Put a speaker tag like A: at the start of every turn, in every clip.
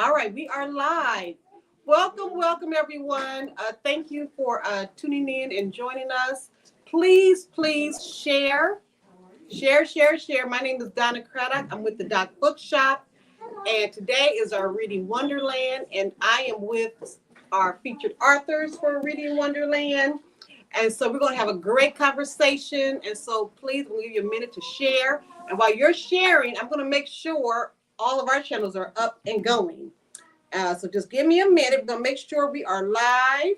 A: All right, we are live. Welcome, welcome everyone. Thank you for tuning in and joining us. Please share. Share. My name is Donna Craddock. I'm with the Doc Bookshop. And today is our Reading Wonderland. And I am with our featured authors for Reading Wonderland. And so we're going to have a great conversation. And so please, we'll give you a minute to share. And while you're sharing, I'm going to make sure all of our channels are up and going. So just give me a minute. We're going to make sure we are live.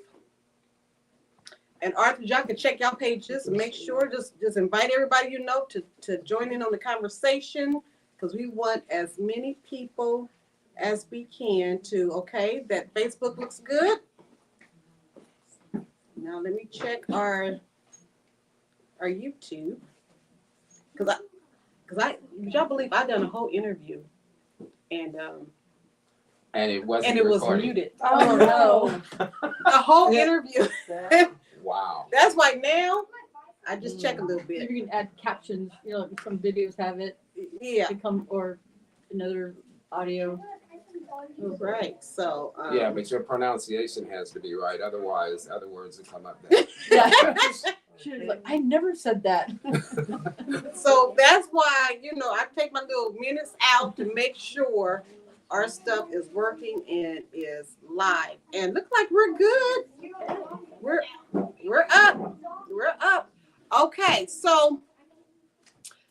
A: And Arthur, y'all can check y'all pages and make sure, just invite everybody you know to join in on the conversation, because we want as many people as we can to, okay, that Facebook looks good. Now let me check our YouTube, because y'all believe I done a whole interview and
B: it was
A: muted.
C: Oh no!
A: The whole interview.
B: Wow.
A: That's why now I just check a little bit.
C: You can add captions. You know, some videos have it.
A: Yeah.
C: Become or another audio.
A: Right. So.
B: Yeah, but your pronunciation has to be right. Otherwise, other words will come up there.
C: Yeah. She was like, I never said that.
A: So that's why, I take my little minutes out to make sure our stuff is working and is live. And looks like we're good. We're up. We're up. Okay, so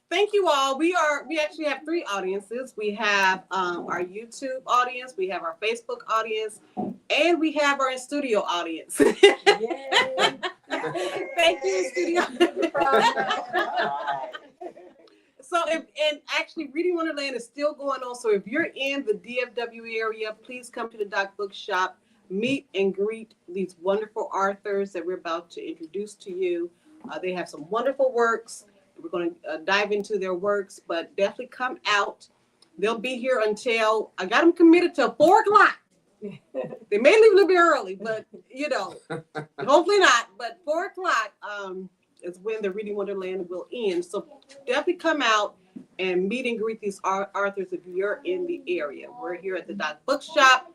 A: thank you all. We actually have three audiences. We have our YouTube audience, we have our Facebook audience, and we have our in-studio audience. Yay. Thank you, studio. So, and actually, Reading Wonderland is still going on. So, if you're in the DFW area, please come to the Doc Bookshop, meet and greet these wonderful authors that we're about to introduce to you. They have some wonderful works. We're going to dive into their works, but definitely come out. They'll be here until I got them committed till 4:00. They may leave a little bit early, but hopefully not. But 4:00 is when the Reading Wonderland will end. So definitely come out and meet and greet these authors if you're in the area. We're here at the Doc Bookshop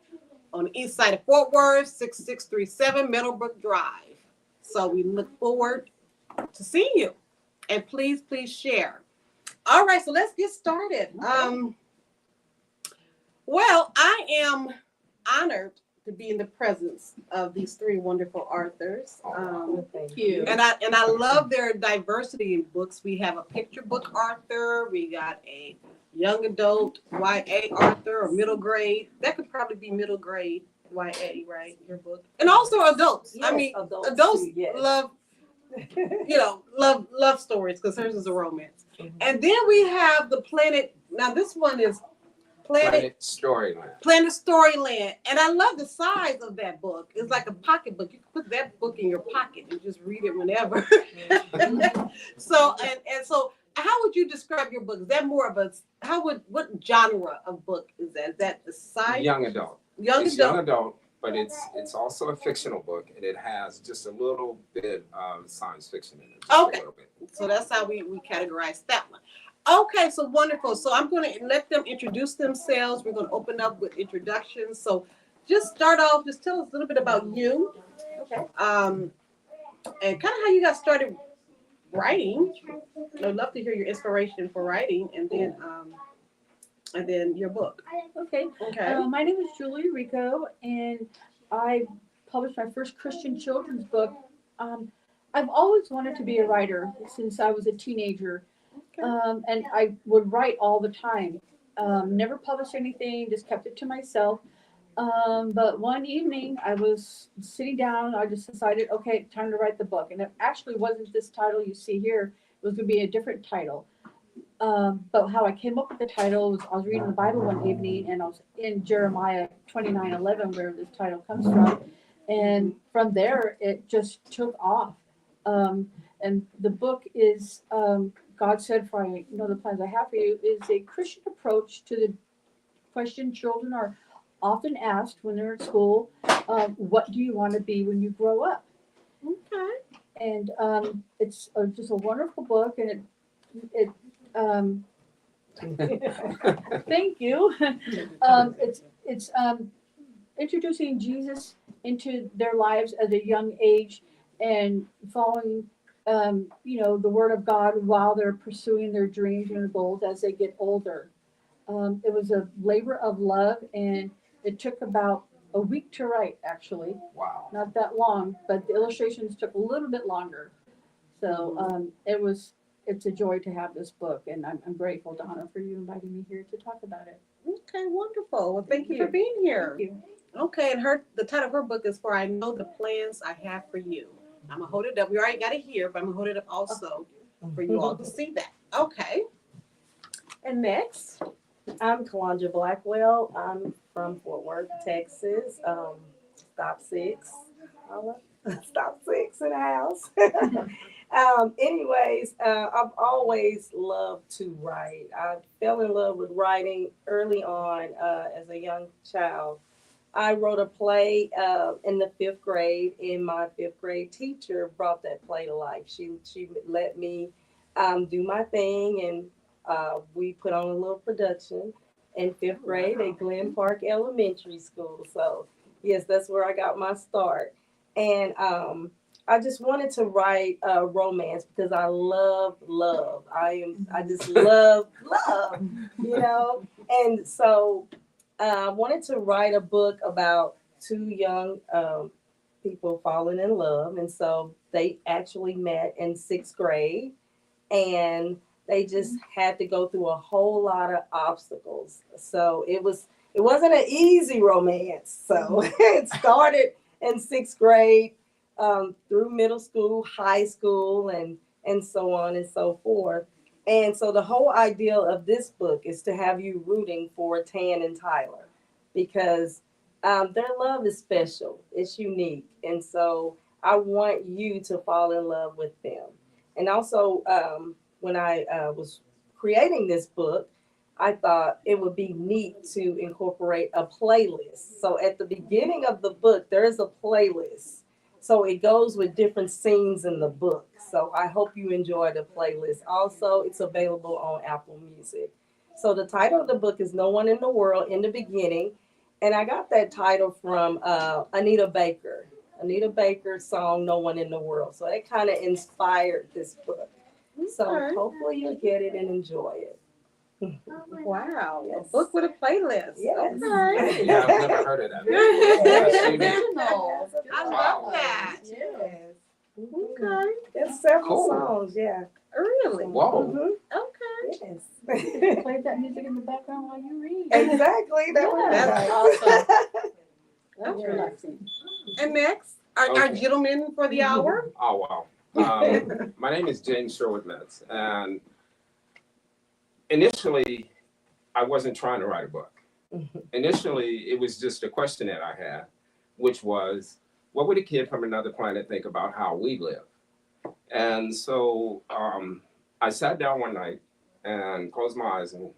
A: on the east side of Fort Worth, 6637 Meadowbrook Drive. So we look forward to seeing you. And please share. All right, so let's get started. Well, I am honored to be in the presence of these three wonderful authors.
C: Thank you.
A: And I love their diversity in books. We have a picture book author. We got a young adult YA author or middle grade. That could probably be middle grade YA, right? Your book. And also adults.
D: Yes,
A: I mean, adults
D: too, yes.
A: love love stories, because hers is a romance. Mm-hmm. And then we have the Planet. Now this one is Planet
B: Storyland.
A: Planet Storyland. And I love the size of that book. It's like a pocketbook. You can put that book in your pocket and just read it whenever. So how would you describe your book? Is that more of what genre of book is that? Is that the size?
B: Young adult.
A: Young
B: adult, but it's also a fictional book, and it has just a little bit of science fiction in it.
A: Okay. So that's how we categorize that one. Okay, so wonderful. So I'm going to let them introduce themselves. We're going to open up with introductions. So just start off, just tell us a little bit about you.
D: Okay.
A: And kind of how you got started writing. I'd love to hear your inspiration for writing, and then your book.
C: Okay. My name is Julie Rico, and I published my first Christian children's book. I've always wanted to be a writer since I was a teenager. And I would write all the time. Never published anything, just kept it to myself. But one evening I was sitting down, I just decided, okay, time to write the book. And it actually wasn't this title you see here. It was going to be a different title. But how I came up with the title was I was reading the Bible one evening, and I was in Jeremiah 29:11, where this title comes from. And from there, it just took off. And the book is... God said, for I know the plans I have for you, is a Christian approach to the question children are often asked when they're at school. What do you want to be when you grow up?
A: Okay.
C: And it's just a wonderful book, and thank you. it's introducing Jesus into their lives at a young age and following, the Word of God while they're pursuing their dreams and their goals as they get older. It was a labor of love, and it took about a week to write, actually.
B: Wow.
C: Not that long, but the illustrations took a little bit longer. So it's a joy to have this book, and I'm grateful, Donna, for you inviting me here to talk about it.
A: Okay, wonderful. Well, thank you for being here.
C: Thank you.
A: Okay, and the title of her book is For I Know the Plans I Have for You. I'm going to hold it up. We already got it here, but I'm going to hold it up also for you all to see that. Okay. And next?
D: I'm Kalandra Blackwell. I'm from Fort Worth, Texas. Stop six. Stop six in the house. I've always loved to write. I fell in love with writing early on as a young child. I wrote a play in the fifth grade, and my fifth grade teacher brought that play to life. She let me do my thing, and we put on a little production in fifth grade at Glen Park Elementary School. So, yes, that's where I got my start. And I just wanted to write romance because I love love. I just love love, And so I wanted to write a book about two young people falling in love. And so they actually met in sixth grade, and they just had to go through a whole lot of obstacles. So it wasn't an easy romance. So it started in sixth grade, through middle school, high school, and so on and so forth. And so the whole idea of this book is to have you rooting for Tan and Tyler, because their love is special. It's unique. And so I want you to fall in love with them. And also, when I was creating this book, I thought it would be neat to incorporate a playlist. So at the beginning of the book, there is a playlist. So it goes with different scenes in the book. So I hope you enjoy the playlist. Also, it's available on Apple Music. So the title of the book is No One in the World in the Beginning. And I got that title from Anita Baker. Anita Baker's song, No One in the World. So it kind of inspired this book. So hopefully you'll get it and enjoy it.
A: Wow.
D: Yes.
A: A book with a playlist.
D: Yes.
A: Okay.
B: Yeah, I've never heard of that. That's unique.
C: Original.
A: I
B: Wow.
A: love that.
D: Yes.
A: Okay.
D: There's several
B: Cool.
D: songs, yeah.
A: Really?
B: Whoa.
D: Mhm.
A: Okay.
D: Yes.
C: Play that music in the background while you read.
D: Exactly. That would be
A: That's
D: nice.
A: awesome.
C: That's
A: Okay.
C: relaxing.
A: And next, our
B: Okay.
A: gentleman for the hour.
B: Oh, wow. My name is James Sherwood Metz, and initially, I wasn't trying to write a book. Initially, it was just a question that I had, which was, what would a kid from another planet think about how we live? And so I sat down one night and closed my eyes and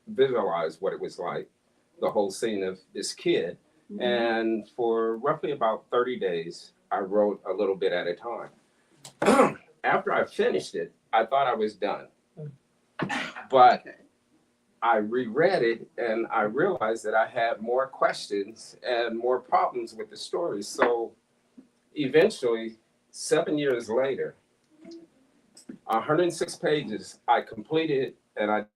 B: visualized what it was like, the whole scene of this kid.
C: Mm-hmm.
B: And for roughly about 30 days, I wrote a little bit at a time. After I finished it, I thought I was done. But I reread it and I realized that I had more questions and more problems with the story. So eventually, 7 years later, 106 pages, I completed and I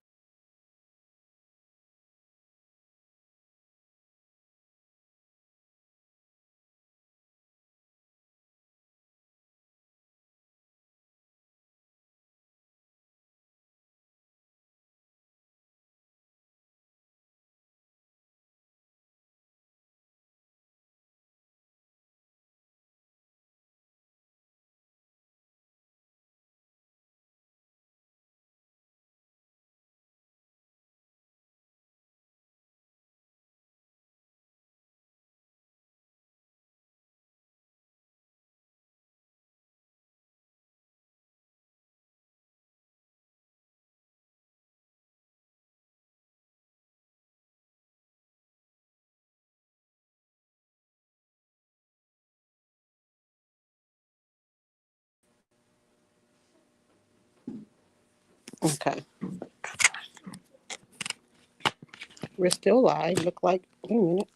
A: Okay. We're still live. Look like, wait a minute.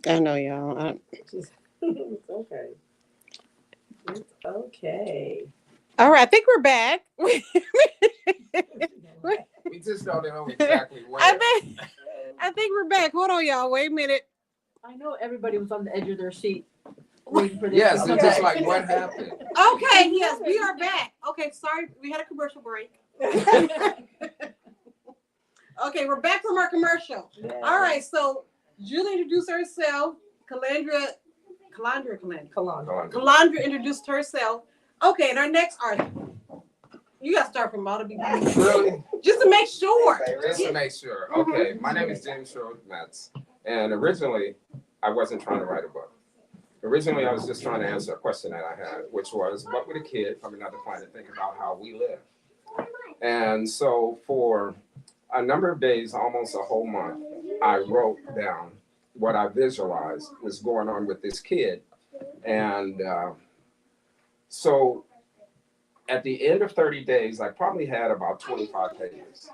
A: I know, y'all.
D: It's okay. It's okay.
A: All right, I think we're back.
B: We just don't know exactly where.
A: I think we're back. Hold on, y'all. Wait a minute.
C: I know everybody was on the edge of their seat waiting for this.
B: Yes,
C: to
B: it's
C: come
B: just
C: back.
B: like, what happened?
A: Okay, yes, we are back. Okay, sorry, we had a commercial break. Okay, we're back from our commercial. All right, so Julie introduced herself. Calandra introduced herself. Okay, and our next artist. You got to start from all the beginning.
B: Really?
A: Just to make sure.
B: Just to make sure. Okay, my name is James Sherwood Metz, and originally I wasn't trying to write a book. Originally, I was just trying to answer a question that I had, which was, what would a kid from another planet think about how we live? And so for a number of days, almost a whole month, I wrote down what I visualized was going on with this kid. And so at the end of 30 days, I probably had about 25 pages.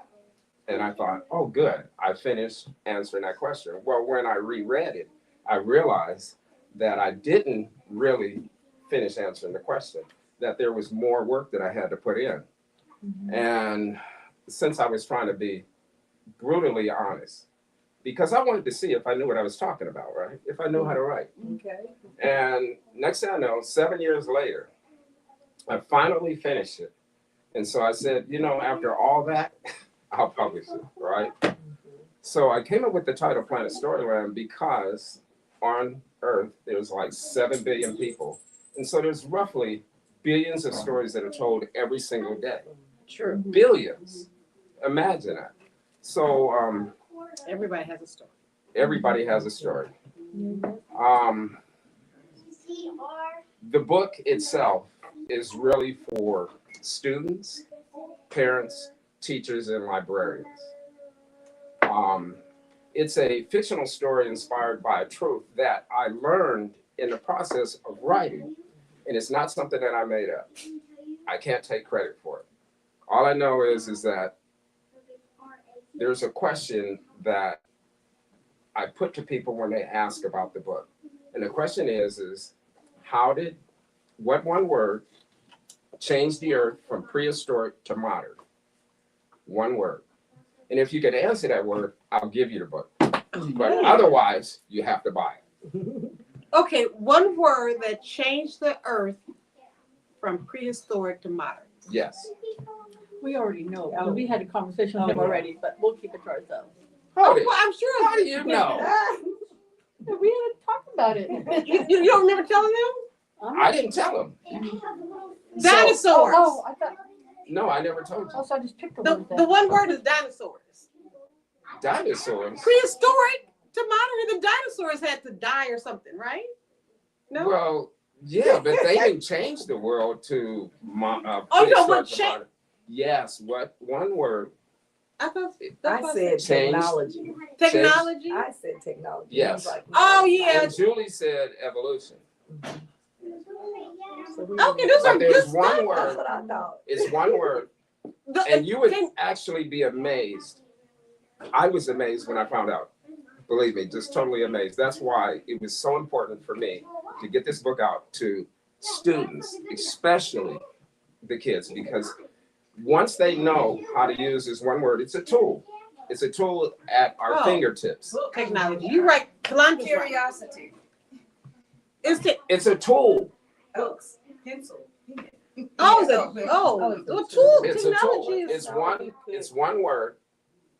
B: And I thought, oh, good, I finished answering that question. Well, when I reread it, I realized that I didn't really finish answering the question, that there was more work that I had to put in. Mm-hmm. And since I was trying to be brutally honest, because I wanted to see if I knew what I was talking about, right? If I knew how to write.
D: Okay.
B: And next thing I know, 7 years later, I finally finished it. And so I said, you know, after all that, I'll publish it, right? So I came up with the title Planet Storyland because on Earth, there's like 7 billion people. And so there's roughly billions of stories that are told every single day.
A: True.
B: Billions. Imagine that. So
A: everybody has a story.
B: Everybody has a story. The book itself is really for students, parents, teachers, and librarians. It's a fictional story inspired by a truth that I learned in the process of writing, and it's not something that I made up. I can't take credit for it. All I know is that there's a question that I put to people when they ask about the book. And the question is what one word changed the earth from prehistoric to modern? One word. And if you can answer that word, I'll give you the book. But otherwise, you have to buy it.
A: Okay, one word that changed the earth from prehistoric to modern.
B: Yes.
C: We already know. We had a conversation with him already, but we'll keep it to ourselves.
A: Well, I'm sure.
B: How do you know?
C: We had talked about it.
A: You don't remember telling him?
B: I didn't tell him.
A: Dinosaurs.
C: I thought.
B: No, I never told you.
C: So I just picked
A: the one word is dinosaurs.
B: Dinosaurs?
A: Prehistoric to modern, the dinosaurs had to die or something, right? No?
B: Well, yeah, but they didn't change the world to
A: what changed?
B: Yes, what one word?
D: I said technology.
A: Technology?
D: I said technology.
B: Yes.
D: Like,
A: oh, yeah.
B: And Julie said evolution.
A: Okay, those are
B: there's
A: good
B: one
A: stuff.
B: word.
D: That's what I thought.
B: It's one word. And you would actually be amazed. I was amazed when I found out. Believe me, just totally amazed. That's why it was so important for me to get this book out to students, especially the kids, because once they know how to use this one word, it's a tool. It's a tool at our fingertips.
A: Technology. You're right.
D: Curiosity.
B: It's a tool.
D: Books. Pencil.
A: A tool.
B: It's
A: Technology
B: a tool. It's one word.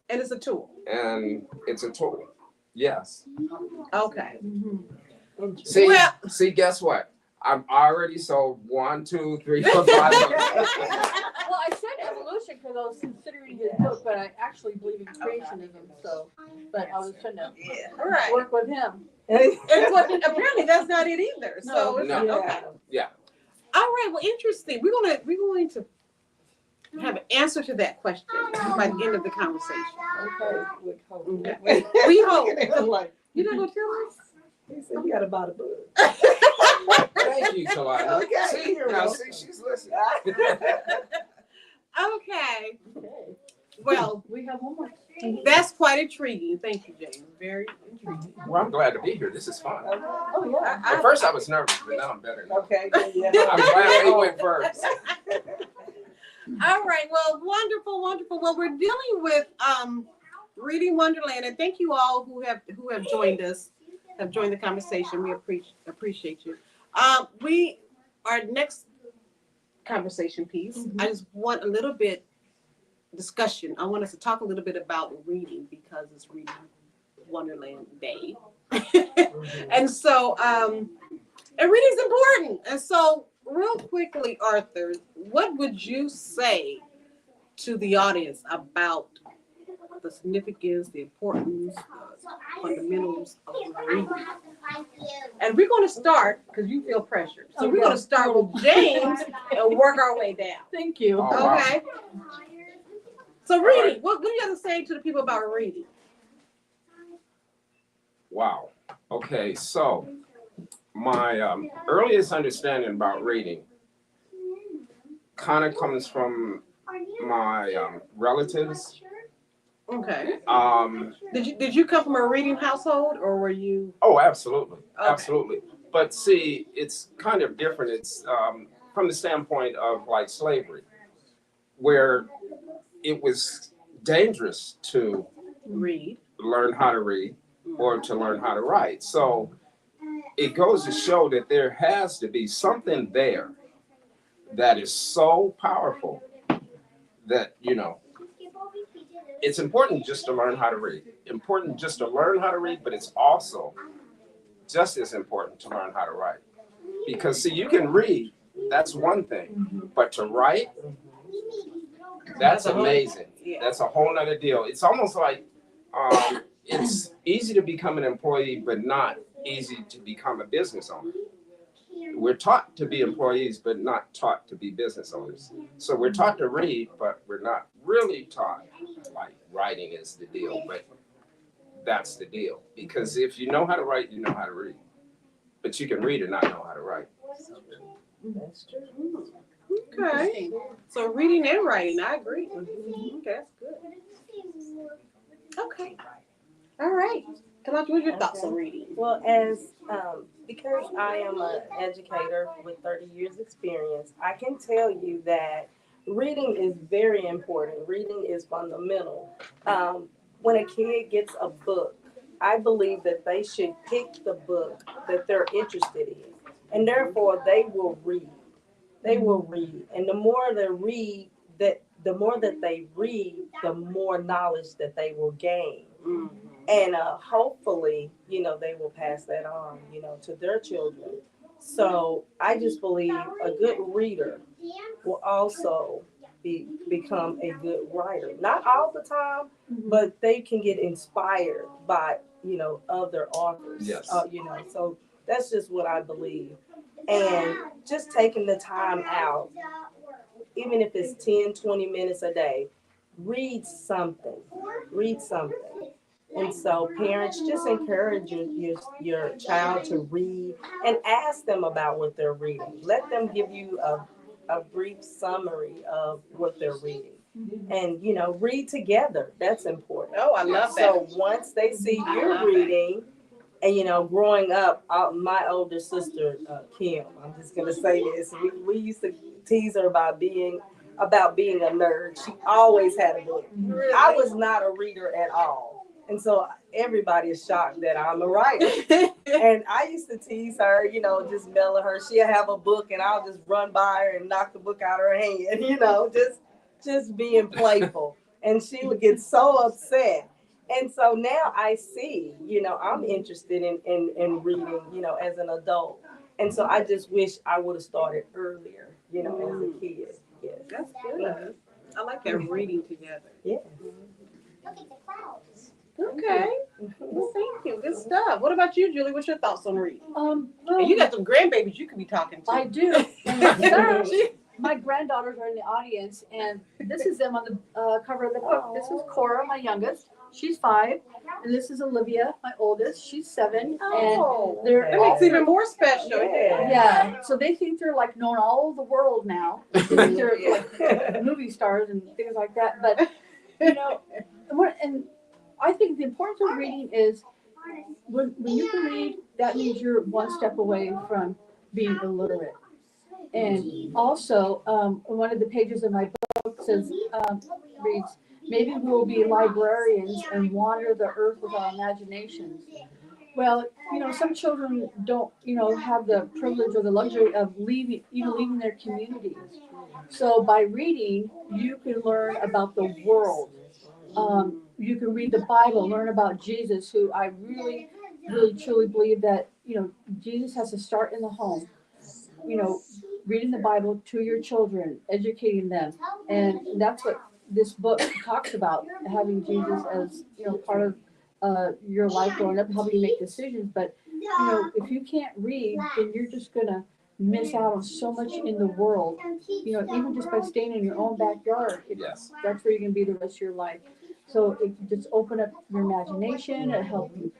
A: And it's a tool.
B: And it's a tool. Yes.
A: Okay.
B: See, guess what? I'm already sold 1, 2, 3, 4, 5.
C: Well, I said evolution because I was considering his book, but I actually believe in creationism. So, but I was trying to work with him.
A: Apparently, that's not it either. So,
B: No.
A: Okay.
B: Yeah.
A: All right. Well, interesting. We're going to have an answer to that question by the end of the conversation.
D: Okay.
A: We hope. You're not gonna tell us?
D: He said, you gotta buy the book.
B: Thank you, Talina.
D: Okay,
B: See,
D: you're
B: now,
D: welcome.
B: see, she's listening.
A: Okay. Well,
C: We have one more.
A: that's quite intriguing. Thank you, James. Very intriguing.
B: Well, I'm glad to be here. This is fun.
D: Oh, yeah.
B: At first, I was nervous, but now I'm better. Now.
D: Okay, yeah.
B: I'm glad they went first.
A: All right. Well, wonderful, wonderful. Well, we're dealing with reading Wonderland, and thank you all who have joined us, have joined the conversation. We appreciate you. Our next conversation piece. I just want a little bit discussion. I want us to talk a little bit about reading because it's Reading Wonderland Day, and so and reading's important. And so, real quickly, Arthur, what would you say to the audience about the significance, the importance, the fundamentals of reading? And we're going to start, because you feel pressured. So we're going to start with James and work our way down.
C: Thank you.
B: Oh, wow.
A: Okay? So reading, what do you have to say to the people about reading?
B: Wow. Okay, so my earliest understanding about reading kind of comes from my relatives.
A: Okay. Did you come from a reading household, or were you?
B: Oh, absolutely,
A: Okay.
B: absolutely. But see, it's kind of different. It's from the standpoint of like slavery, where it was dangerous to
A: Read.
B: learn how to read or to learn how to write. So it goes to show that there has to be something there that is so powerful that, you know, it's important just to learn how to read. Important just to learn how to read, but it's also just as important to learn how to write. Because see, you can read, that's one thing, but to write, that's amazing.
A: Yeah.
B: That's a whole nother deal. It's almost like it's easy to become an employee, but not easy to become a business owner. We're taught to be employees, but not taught to be business owners. So we're taught to read, but we're not really taught like writing is the deal, but that's the deal. Because if you know how to write, you know how to read. But you can read and not know how to write.
D: That's true.
A: Okay. So reading and writing, I agree. Okay, that's good. Okay. All right. Talanta, what are your thoughts on reading?
D: Well, because I am an educator with 30 years experience, I can tell you that reading is very important. Reading is fundamental. When a kid gets a book, I believe that they should pick the book that they're interested in, and therefore they will read. They will read, and the more they read, the more that they read, the more knowledge that they will gain. And hopefully, you know, they will pass that on, you know, to their children. So I just believe a good reader will also become a good writer. Not all the time, but they can get inspired by, you know, other authors.
B: Yes.
D: You know, so that's just what I believe. And just taking the time out, even if it's 10, 20 minutes a day, read something. Read something. And so parents, just encourage your child to read and ask them about what they're reading. Let them give you a brief summary of what they're reading. And, you know, read together. That's important.
A: Oh, I love that.
D: So once they see you reading, and, you know, growing up, my older sister, Kim, I'm just going to say this. We used to tease her about being a nerd. She always had a book.
A: Really?
D: I was not a reader at all. And so everybody is shocked that I'm a writer. And I used to tease her, you know, just mellow her. She'll have a book and I'll just run by her and knock the book out of her hand, you know, just being playful. And she would get so upset. And so now I see, you know, I'm interested in reading, you know, as an adult. And so I just wish I would have started earlier, you know, as a kid. Yes.
A: That's good. I like that reading together.
D: Yeah.
A: Okay. Well, thank you. Good stuff. What about you, Julie? What's your thoughts on reading?
C: Well,
A: And you got some grandbabies you could be talking to.
C: I do. And my granddaughters are in the audience, and this is them on the cover of the book. This is Cora, my youngest. She's 5, and this is Olivia, my oldest. She's 7,
D: Oh,
C: and they're
A: That makes it even more special.
C: yeah. So they think they're like known all over the world now. They think they're like movie stars and things like that. But you know, and I think the importance of reading is when you can read, that means you're one step away from being illiterate. And also, one of the pages of my book says, reads, maybe we'll be librarians and wander the earth with our imaginations. Well, you know, some children don't, you know, have the privilege or the luxury of leaving their communities. So by reading, you can learn about the world. You can read the Bible, learn about Jesus, who I really, really, truly believe that, you know, Jesus has to start in the home. You know, reading the Bible to your children, educating them. And that's what this book talks about, having Jesus as, you know, part of your life growing up, helping you make decisions. But, you know, if you can't read, then you're just going to miss out on so much in the world. You know, even just by staying in your own backyard,
B: Yes.
C: that's where you can be the rest of your life. So it just open up your imagination, it help you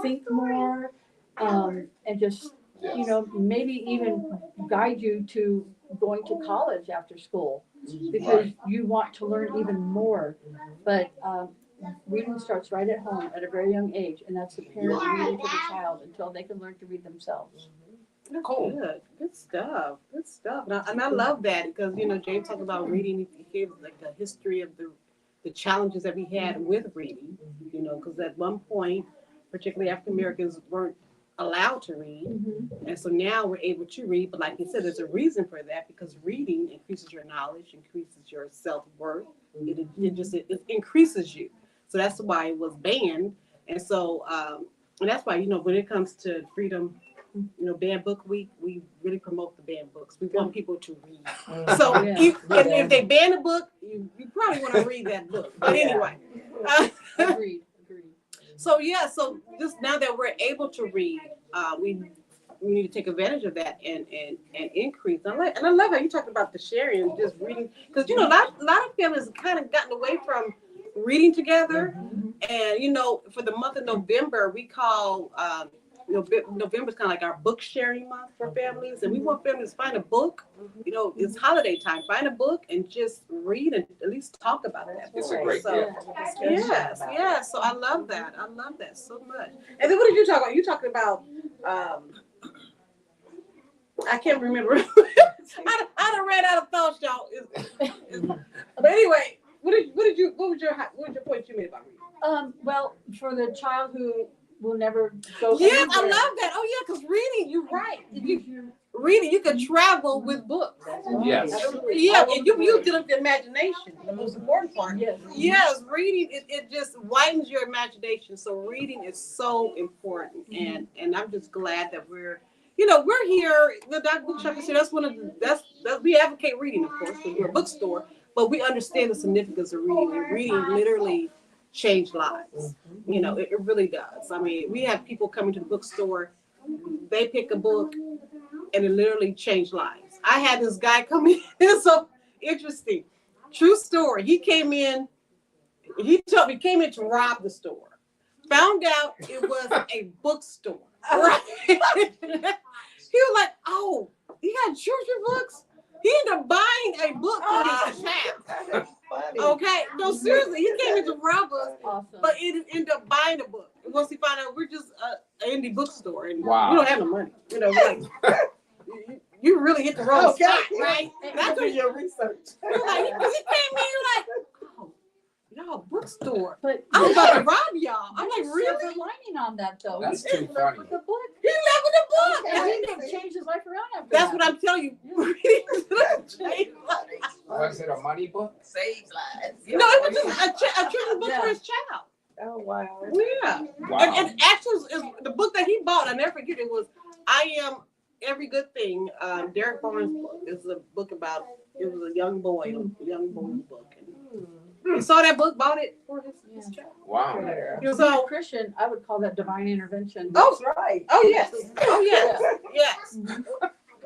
C: think more, and just, you know, maybe even guide you to going to college after school because you want to learn even more. But reading starts right at home at a very young age, and that's the parent reading to the child until they can learn to read themselves.
A: Cool. Good stuff. Good stuff. And I love that because, you know, James talked about reading. He gave like a history of the challenges that we had with reading, you know, because at one point, particularly African Americans weren't allowed to read.
C: Mm-hmm.
A: And so now we're able to read. But like you said, there's a reason for that because reading increases your knowledge, increases your self-worth. It increases you. So that's why it was banned. And so, and that's why, you know, when it comes to freedom, you know, banned book week, we really promote the banned books. We want people to read. So if they ban a book, you probably want to read that book. But anyway.
C: Agreed.
A: So yeah, so just now that we're able to read, we need to take advantage of that and increase. And I love how you talked about the sharing and just reading, because you know a lot of families have kind of gotten away from reading together. Mm-hmm. And you know, for the month of November, we call November's kind of like our book sharing month for families, and we want families to find a book. You know, it's holiday time. Find a book and just read and at least talk about it.
B: It's a great gift.
A: Yes. So I love that. I love that so much. And then what did you talk about? You talking about I can't remember. I done ran out of thoughts, y'all. But anyway, what was your point you made about reading?
C: Well, for the child who will never go.
A: Yes, I love that. Oh yeah, because reading, you're right. Reading, you can travel with books.
B: Yes.
A: Yeah, and you develop the imagination. The most important part.
C: Yes,
A: reading it just widens your imagination. So reading is so important, and I'm just glad that we're here. The Doc Bookshop is here. That's one of that's we advocate reading, of course, because we're a bookstore, but we understand the significance of reading. And reading literally changed lives. You know, it really does. I mean, we have people coming to the bookstore, they pick a book, and it literally changed lives. I had this guy come in. It's so interesting. True story. He came in to rob the store. Found out it was a bookstore. Right? He was like, oh, you got children books? He ended up buying a book for his child. Okay, no, seriously, he came in to rob us,
C: awesome.
A: But it ended up buying a book. Once he found out we're just an indie bookstore and
B: wow.
A: we don't have no money, you know, like you really hit the wrong spot, right?
D: That's what your research.
A: Like, he came in like, oh, y'all bookstore.
C: But
A: I'm about to rob y'all. I'm like,
C: silver
A: really?
C: lining on that though.
B: That's
C: He
B: too
C: left
B: funny.
C: with the book.
A: He left with the book.
C: And he didn't change his life around after
A: That's
C: that.
A: what I'm telling you.
B: Was it a money book?
E: Saves lives.
A: No, it was just a children's book for his child.
D: Oh wow.
A: Yeah.
B: Wow.
A: And actually, the book that he bought, I never forget, it was I Am Every Good Thing, Derek Barnes' book. It was a book about, it was a young boy's book. And he saw that book, bought it for his child.
B: Wow.
A: He was
C: So
A: all,
C: Christian, I would call that divine intervention.
D: That's right.
A: oh yes, yes.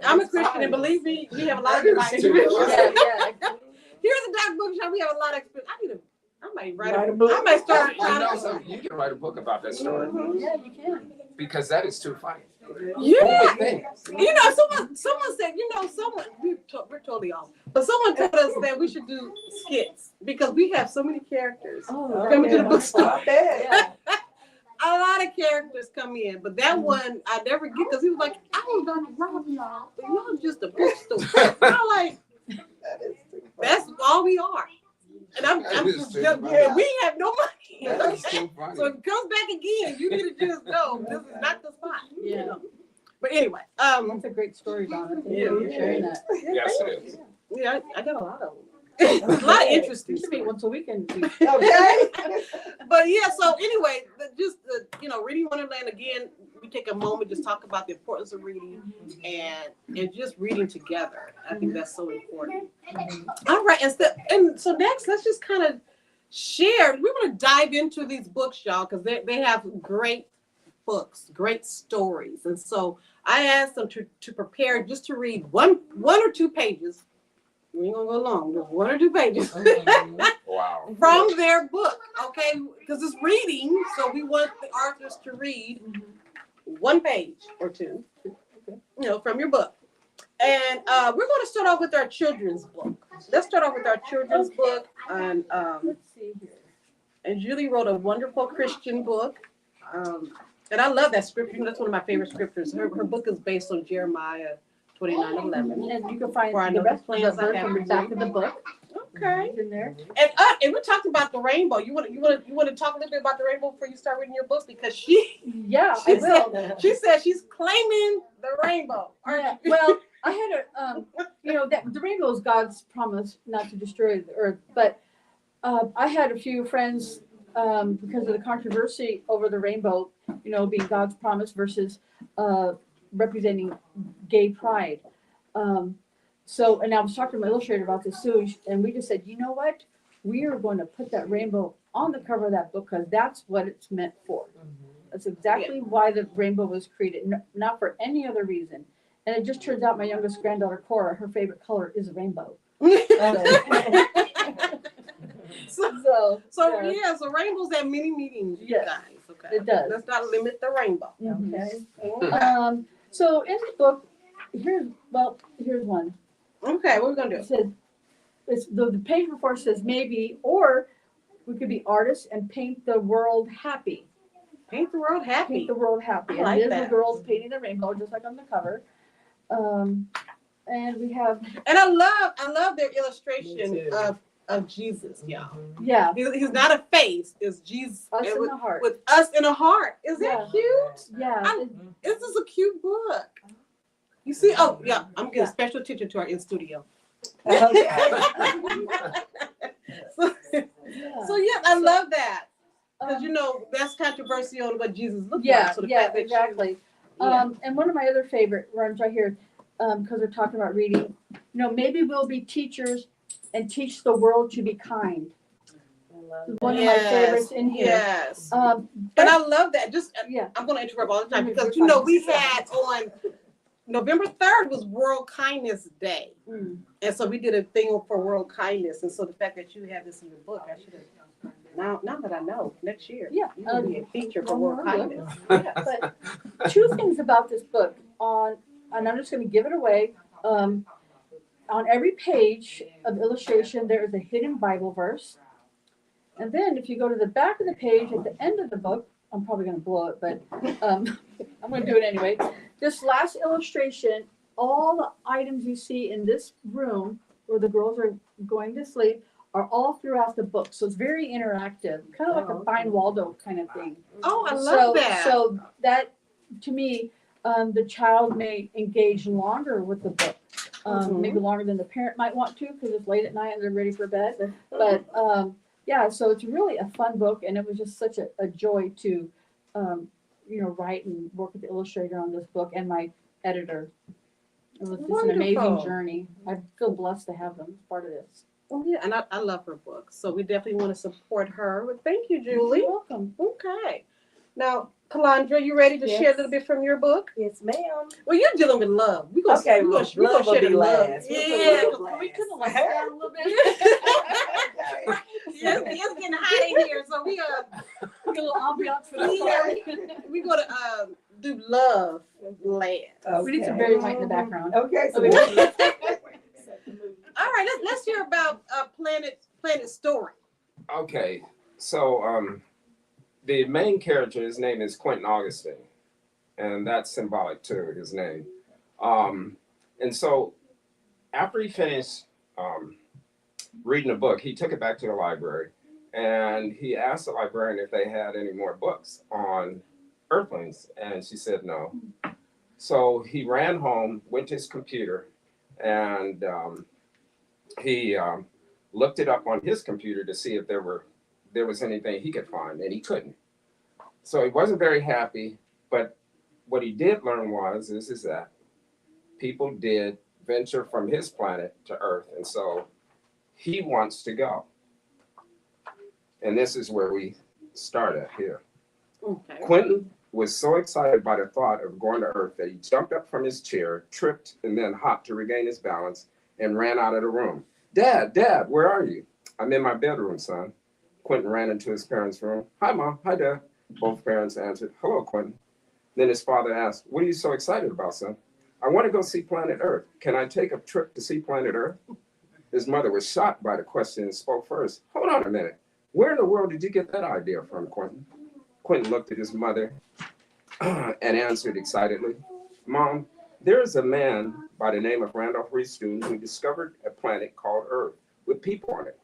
A: I'm a Christian, and believe me, we have a lot of divine intervention.
C: Yeah.
A: Here's a Doc Bookshop. We have a lot of experience. I need to I might write
D: Write
A: a
D: a book.
A: I might start
B: You know something? You can write a book about that story
C: Yeah, you can.
B: because that is too funny.
A: Yeah.
B: Thing.
A: You know, someone said, we're totally off. But someone told us that we should do skits because we have so many characters
C: Oh,
A: coming to the
D: yeah.
A: bookstore.
D: I bet.
C: yeah.
A: A lot of characters come in, but that one I never get because he was like, I ain't gonna rob y'all. Y'all just a bookstore. I'm like,
D: That is too funny.
A: that's all we are. And I'm
B: That is too
A: just,
B: funny.
A: we have no money.
B: That is too funny.
A: So if it comes back again, you need to just know this is not the spot. you
C: Yeah.
A: know. But anyway,
C: That's a great story, Donna. Thank you for sharing that.
B: Yes, it is.
A: yeah, I got a lot of them. a lot of interesting
C: We should meet
A: stories.
C: once a week and
D: Okay.
A: But yeah, so anyway, reading Wonderland again. We take a moment just talk about the importance of reading and just reading together. I think that's so important. All right, and so next, let's just kind of share. We want to dive into these books, y'all, because they have great books, great stories, and so I asked them to prepare just to read one or two pages. We ain't gonna go long, just 1 or 2 pages.
B: Wow.
A: From their book, okay? Because it's reading, so we want the authors to read 1 page or 2, from your book. And we're going to start off with our children's book. Let's start off with our children's book. And
C: let's see here.
A: and Julie wrote a wonderful Christian book. And I love that scripture. That's one of my favorite scriptures. Her book is based on Jeremiah 29:11.
C: And you can find
A: For I know
C: the rest
A: the
C: of
A: plans
C: the
A: I
C: verse
A: have
C: from the
A: for
C: back
A: you.
C: of the book.
A: Okay.
C: It's in there.
A: And we're talking about the rainbow. You want to talk a little bit about the rainbow before you start reading your book because she
C: Yeah, I will.
A: said she's claiming the rainbow.
C: Yeah, well, I had that the rainbow is God's promise not to destroy the earth, but I had a few friends because of the controversy over the rainbow, being God's promise versus representing gay pride. And I was talking to my illustrator about this too, and we just said, you know what? We are going to put that rainbow on the cover of that book because that's what it's meant for. That's exactly why the rainbow was created, not for any other reason. And it just turns out my youngest granddaughter, Cora, her favorite color is a rainbow. So
A: So rainbows have many meanings, you
C: Yes,
A: guys. Okay.
C: it does.
A: Let's not limit the rainbow.
C: Okay.
A: Okay.
C: So in the book, here's one.
A: Okay, what are we gonna
C: It
A: do?
C: says, the page before says maybe, or we could be artists and paint the world happy.
A: Paint the world happy.
C: Paint the world happy.
A: I
C: And
A: like
C: there's the
A: that.
C: girls painting the rainbow, just like on the cover. And we have,
A: And I love their illustration
D: Me too.
A: of Jesus, y'all.
C: yeah,
A: He's not a face, it's Jesus
C: us in
A: with,
C: the heart.
A: with us in a heart. Is that
C: Yeah.
A: cute?
C: Yeah,
A: This is a cute book. You see? Oh, yeah. I'm giving special attention to our in studio. So,
C: yeah.
A: so yeah, I love that. Because that's controversy on what Jesus looked
C: Yeah,
A: like. So the
C: yeah,
A: fact that
C: exactly. And one of my other favorite ones right here, because we're talking about reading, maybe we'll be teachers and teach the world to be kind. One of my favorites in here.
A: Yes.
C: Um,
A: And I love that.
C: yeah,
A: I'm going to interrupt all the time
C: Mhm,
A: because
C: you're fine.
A: we had on November 3rd was World Kindness Day.
C: Mm.
A: And so we did a thing for World Kindness. And so the fact that you have this in your book, I should have. Now that I know, next year,
C: Yeah,
A: you're going to be a feature for
C: one
A: World
C: more
A: Kindness. Yeah.
C: but two things about this book and I'm just going to give it away. On every page of illustration, there is a hidden Bible verse. And then if you go to the back of the page at the end of the book, I'm probably going to blow it, but I'm going to do it anyway. This last illustration, all the items you see in this room where the girls are going to sleep are all throughout the book. So it's very interactive, kind of like a Find Waldo kind of thing.
A: Oh, I love that.
C: So that, to me, the child may engage longer with the book. Maybe longer than the parent might want to because it's late at night and they're ready for bed. But yeah, so it's really a fun book, and it was just such a joy to, write and work with the illustrator on this book and my editor. It was just an amazing
A: Wonderful.
C: journey. I feel blessed to have them as part of this.
A: Oh, yeah, and I love her books. So we definitely want to support her. But thank you, Julie.
C: You're welcome.
A: Okay. Now, Kalandra, you ready to
D: Yes.
A: share a little bit from your book?
D: Yes, ma'am.
A: Well, you're dealing with love. We're gonna,
D: Okay,
A: we're
D: well,
A: gonna, we're
D: love
A: gonna
D: will
A: share
D: be
A: the love.
D: last. We'll put
A: Yeah.
D: love
C: We
D: last.
C: could have let it down a little bit.
A: Yes, it's getting hot in here, so we
C: A little ambiance for the
A: we gonna do love land.
C: We need some Barry White in the background.
D: Okay, so
A: All right, let's hear about Planet Story.
B: Okay, so the main character, his name is Quentin Augustine, and that's symbolic to his name. And so after he finished reading a book, he took it back to the library, and he asked the librarian if they had any more books on Earthlings, and she said no. So he ran home, went to his computer, and he looked it up on his computer to see if there was anything he could find, and he couldn't. So he wasn't very happy, but what he did learn is that people did venture from his planet to Earth, and so he wants to go. And this is where we start at here.
A: Okay.
B: Quentin was so excited by the thought of going to Earth that he jumped up from his chair, tripped, and then hopped to regain his balance and ran out of the room. Dad, where are you? I'm in my bedroom, son. Quentin ran into his parents' room. Hi, Mom. Hi, Dad. Both parents answered, hello, Quentin. Then his father asked, what are you so excited about, son? I want to go see planet Earth. Can I take a trip to see planet Earth? His mother was shocked by the question and spoke first. Hold on a minute. Where in the world did you get that idea from, Quentin? Quentin looked at his mother and answered excitedly, Mom, there is a man by the name of Randolph Reed Student who discovered a planet called Earth with people on it.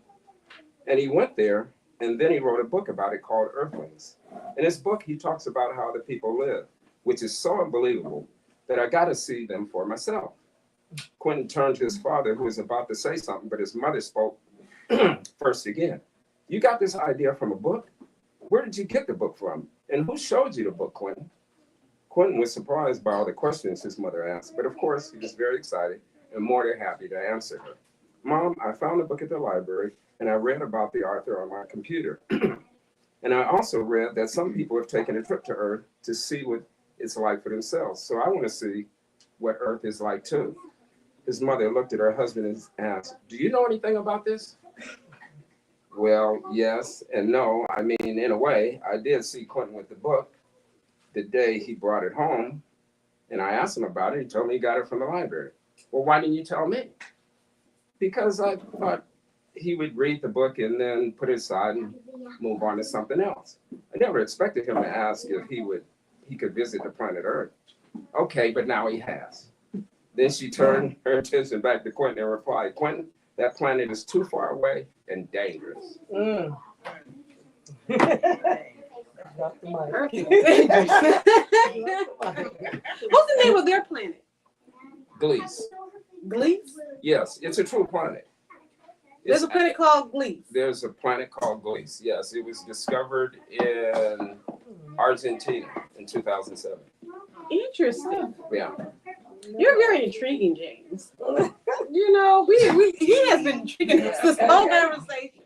B: And he went there, and then he wrote a book about it called Earthlings. In his book, he talks about how the people live, which is so unbelievable that I got to see them for myself. Quentin turned to his father, who was about to say something, but his mother spoke first again. You got this idea from a book? Where did you get the book from? And who showed you the book, Quentin? Quentin was surprised by all the questions his mother asked, but of course, he was very excited and more than happy to answer her. Mom, I found the book at the library, and I read about the author on my computer. And I also read that some people have taken a trip to Earth to see what it's like for themselves. So I want to see what Earth is like too. His mother looked at her husband and asked, do you know anything about this? Well, yes and no. I mean, in a way, I did see Quentin with the book the day he brought it home, and I asked him about it. He told me he got it from the library. Well, why didn't you tell me? Because I thought he would read the book and then put it aside and move on to something else. I never expected him to ask if he could visit the planet Earth. Okay, but now he has. Then she turned her attention back to Quentin and replied, Quentin, that planet is too far away and dangerous.
D: Drop the mic.
A: Earth is dangerous. What's the name of their planet?
B: Glees.
A: Glees?
B: Yes, it's a true planet.
A: There's a planet called Glees.
B: There's a planet called Glees. Yes, it was discovered in Argentina in 2007.
A: Interesting.
B: Yeah.
A: You're very intriguing, James. You know, he has been intriguing us this whole conversation.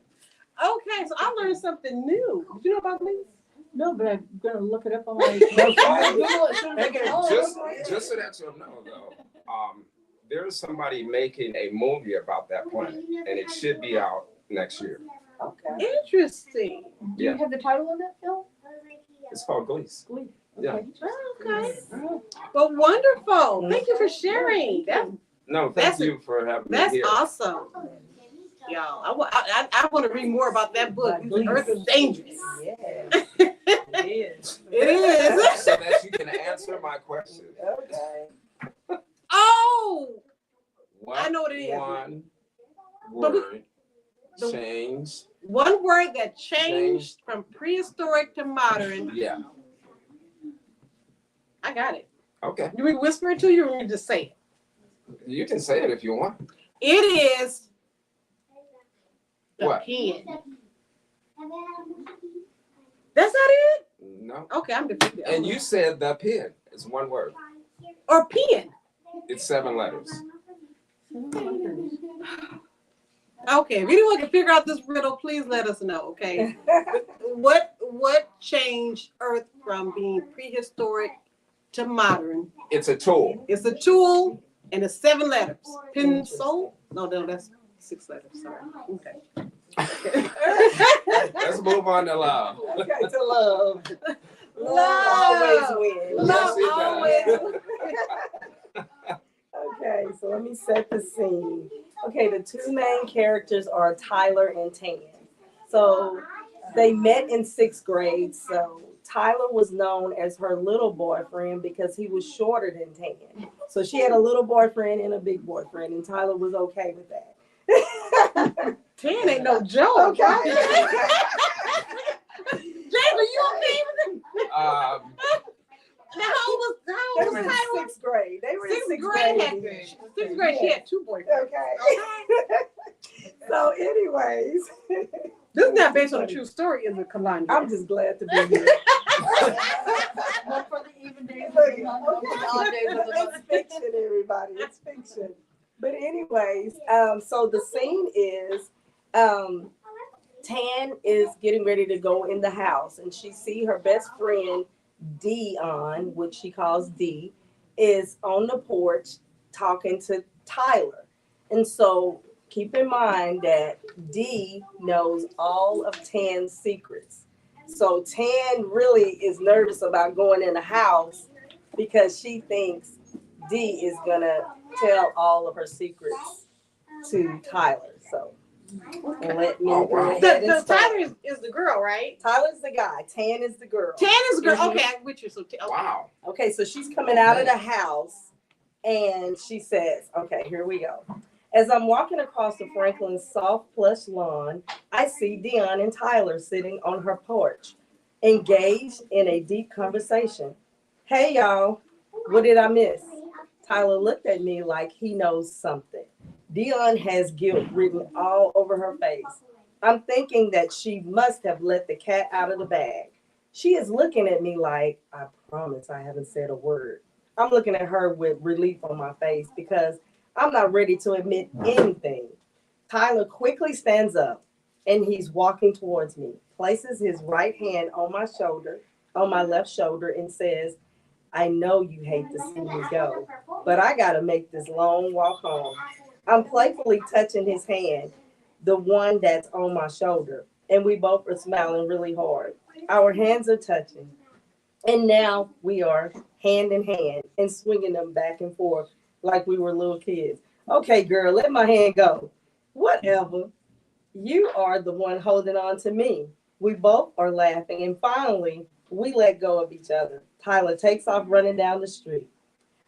A: Okay, so I learned something new. Did you know about Glees?
C: No, but I'm gonna look it up on my Google as soon as I get home.
B: Just so that you'll know, though, there's somebody making a movie about that planet, and it should be out next year.
D: Okay.
A: Interesting.
C: Do you have the title of that film?
B: It's called Glees.
C: Glee.
B: Yeah.
A: Okay. Well, wonderful. Thank you for sharing.
B: No, thank you for having me
A: That's
B: here.
A: awesome. Y'all, I want to read more about that book. Earth is dangerous.
D: Yeah.
A: It is.
B: So that you can answer my question.
D: Okay.
A: Oh,
B: What
A: I know what it is.
B: One
A: But we-
B: word changed.
A: one word that changed from prehistoric to modern.
B: Yeah.
A: I got it.
B: Okay.
A: Do we whisper it to you, or we just say it?
B: You can say it if you want.
A: It is the
B: What?
A: pen. That's not it?
B: No.
A: Okay, I'm defeated.
B: And you said the pen. It's one word.
A: Or pen.
B: It's 7 letters.
A: Okay, if anyone can figure out this riddle, please let us know, okay? What changed Earth from being prehistoric to modern?
B: It's a tool.
A: It's a tool and it's 7 letters. Pencil? No, that's 6 letters. Sorry. Okay.
B: move on to love.
D: Okay, to love. Love
A: Love.
D: always wins.
A: Love
B: Yes, it does.
A: always.
D: Okay, so let me set the scene. Okay, the two main characters are Tyler and Tan. So they met in sixth grade. So Tyler was known as her little boyfriend because he was shorter than Tan. So she had a little boyfriend and a big boyfriend, and Tyler was okay with that.
A: 10 ain't no joke.
D: Okay.
A: James, are you okay with it? Now, how old
D: They
A: was
D: were in
A: Tyler?
D: sixth grade. They were in
A: Sixth
D: sixth
A: grade.
D: grade.
A: Sixth grade, she had 2 boyfriends.
D: Okay. So, anyways,
A: This is not based on a true story, is it, Kalani?
D: I'm just glad to be here.
C: One for the even days of the month, one for the odd days of the
D: It's
C: month.
D: fiction, everybody. It's fiction. But anyways, so the scene is Tan is getting ready to go in the house, and she see her best friend Dion, which she calls D, is on the porch talking to Tyler. And so keep in mind that D knows all of Tan's secrets. So Tan really is nervous about going in the house because she thinks D is gonna tell all of her secrets to Tyler. So let me go ahead and start.
A: Tyler is the girl, right?
D: Tyler's the guy. Tan is the girl.
A: Tan is the girl.
D: Mhm.
A: Okay, I'm with you. So, okay.
B: Wow.
D: Okay, so she's coming out of the house and she says, okay, here we go. As I'm walking across the Franklin's soft plush lawn, I see Dion and Tyler sitting on her porch, engaged in a deep conversation. Hey, y'all, what did I miss? Tyler looked at me like he knows something. Dion has guilt written all over her face. I'm thinking that she must have let the cat out of the bag. She is looking at me like, I promise I haven't said a word. I'm looking at her with relief on my face because I'm not ready to admit anything. Tyler quickly stands up and he's walking towards me, places his right hand on my left shoulder, and says, I know you hate to see me go, but I gotta make this long walk home. I'm playfully touching his hand, the one that's on my shoulder, and we both are smiling really hard. Our hands are touching, and now we are hand in hand and swinging them back and forth like we were little kids. Okay, girl, let my hand go. Whatever. You are the one holding on to me. We both are laughing, and finally, we let go of each other. Tyler takes off running down the street.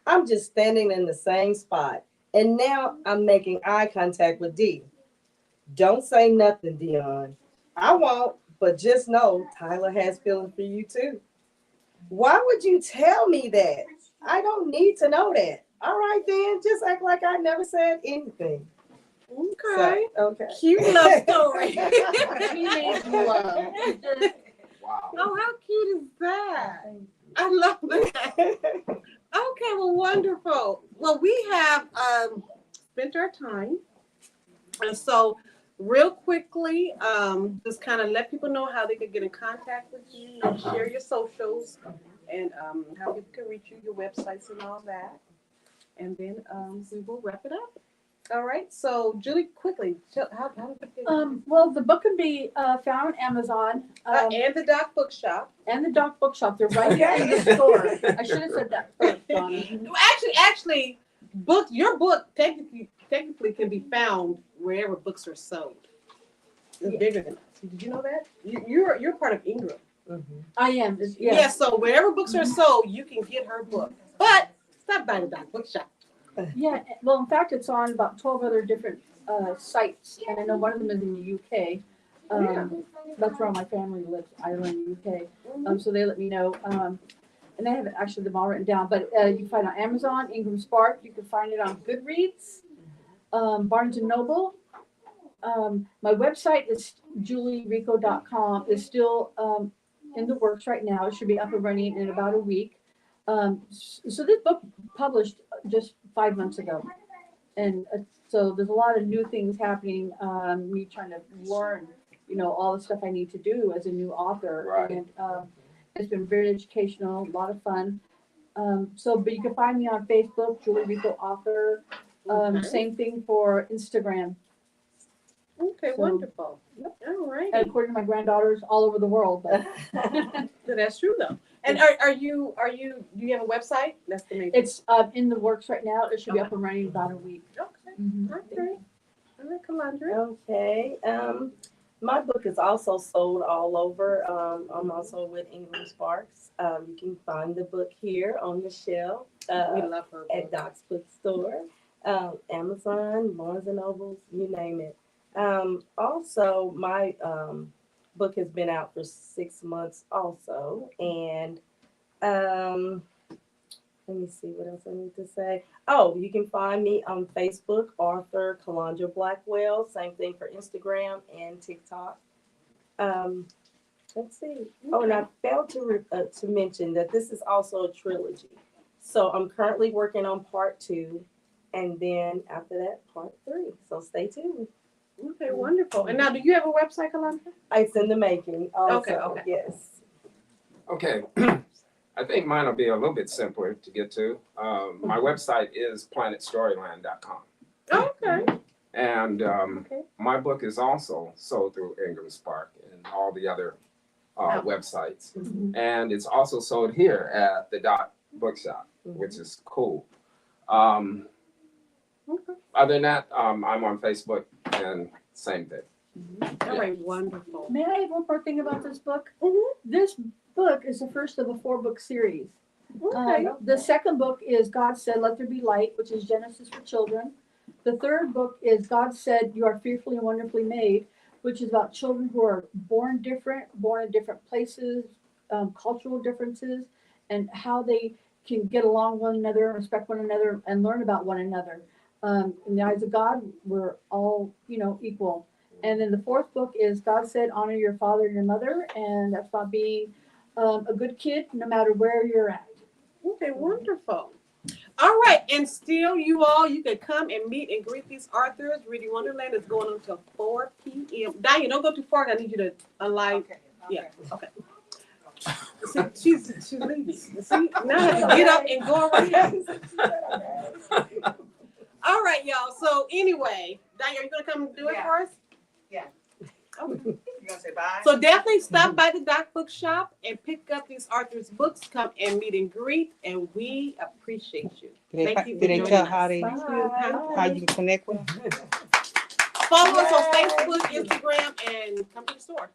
D: I'm just standing in the same spot, and now I'm making eye contact with D. Don't say nothing, Dion. I won't, but just know Tyler has feelings for you too. Why would you tell me that? I don't need to know that. All right, then, just act like I never said anything.
A: Okay.
D: So, okay.
A: Cute love story.
C: Teenage love.
B: Wow.
A: Oh, how cute is that? I love that. Okay, well, wonderful. Well, we have spent our time. And so, real quickly, just kind of let people know how they can get in contact with you and share your socials and how people can reach you, your websites and all that. And then we will wrap it up. All right. So, Julie, quickly, how do people get
C: Well, the book can be found on Amazon
A: and the Doc Bookshop.
C: and the Doc Bookshop. They're right here in the store. I should have said that first, Donna.
A: Actually, your book technically can be found wherever books are sold. It's bigger than us. Did you know that? You're part of Ingram.
D: Mm-hmm.
C: I am.
A: Yeah. So wherever books are sold, you can get her book. But stop by the Doc Bookshop.
C: Yeah, well, in fact, it's on about 12 other different sites, and I know one of them is in the UK. That's where all my family lives, Ireland, UK. So they let me know, and I have actually them all written down. But you can find it on Amazon, Ingram Spark. You can find it on Goodreads, Barnes and Noble. My website is julierico.com. It's still in the works right now. It should be up and running in about a week. So this book published just 5 months ago, and so there's a lot of new things happening. Me trying to learn, all the stuff I need to do as a new author,
B: Right.
C: and it's been very educational, a lot of fun. But you can find me on Facebook, Julie Rico Author. Same thing for Instagram.
A: Okay,
C: So-
A: wonderful.
C: Yep.
A: All right.
C: And according to my granddaughters all over the world. But
A: So that's true though. And are you do you have a website? That's the main.
C: it's in the works right now. It should be up and running in about a week.
A: Okay.
C: Mhm.
A: Okay. All right, Calandra.
D: Okay. My book is also sold all over. I'm also with Ingram Sparks. You can find the book here on the shelf
A: We love her.
D: at
A: book.
D: Doc's Bookstore, Amazon, Barnes and Nobles, you name it. Also, my book has been out for 6 months also, and let me see what else I need to say. Oh, you can find me on Facebook, Arthur Calandra Blackwell. Same thing for Instagram and TikTok. Let's see. Oh, and I failed to mention that this is also a trilogy. So I'm currently working on part 2, and then after that, part 3. So stay tuned.
A: Okay, wonderful. And now, do you have a website, Calandra?
D: It's in the making. Also.
A: Okay.
D: Yes.
B: Okay. I think mine will be a little bit simpler to get to. My website is planetstoryland.com.
A: Okay.
B: And
A: Okay.
B: my book is also sold through Ingram Spark and all the other websites.
C: Mhm.
B: And it's also sold here at the Dot Bookshop, which is cool.
A: Okay.
B: Other than that, I'm on Facebook and same thing.
A: All right, wonderful.
C: May I have one more thing about this book?
A: Mhm.
C: This book is the first of a 4-book series.
A: Okay.
C: The second book is God Said, Let There Be Light, which is Genesis for children. The third book is God Said, You Are Fearfully and Wonderfully Made, which is about children who are born in different places, cultural differences, and how they can get along with one another, respect one another, and learn about one another. In the eyes of God, we're all, equal. And then the fourth book is God Said, Honor Your Father and Your Mother, and that's about being a good kid no matter where you're at.
A: Okay, wonderful. All right, and still, you can come and meet and greet these authors. Reading Wonderland is going on until 4 p.m. Diane, don't go too far. I need you to unlight.
E: Okay.
A: Yeah, okay. See, she's leaving. See, now I have to get up and go around. All right, y'all. So anyway, Diane, are you gonna come do it
E: Yeah.
A: for us?
E: Yeah.
A: Okay.
E: You gonna say bye?
A: So definitely stop by the Doc Bookshop and pick up these authors' books. Come and meet and greet, and we appreciate you. Thank you for
E: Did they
A: joining
E: tell
A: us.
E: how they
C: Thank you.
E: how you can connect with them?
A: Follow us on Facebook, Instagram, and come to the store.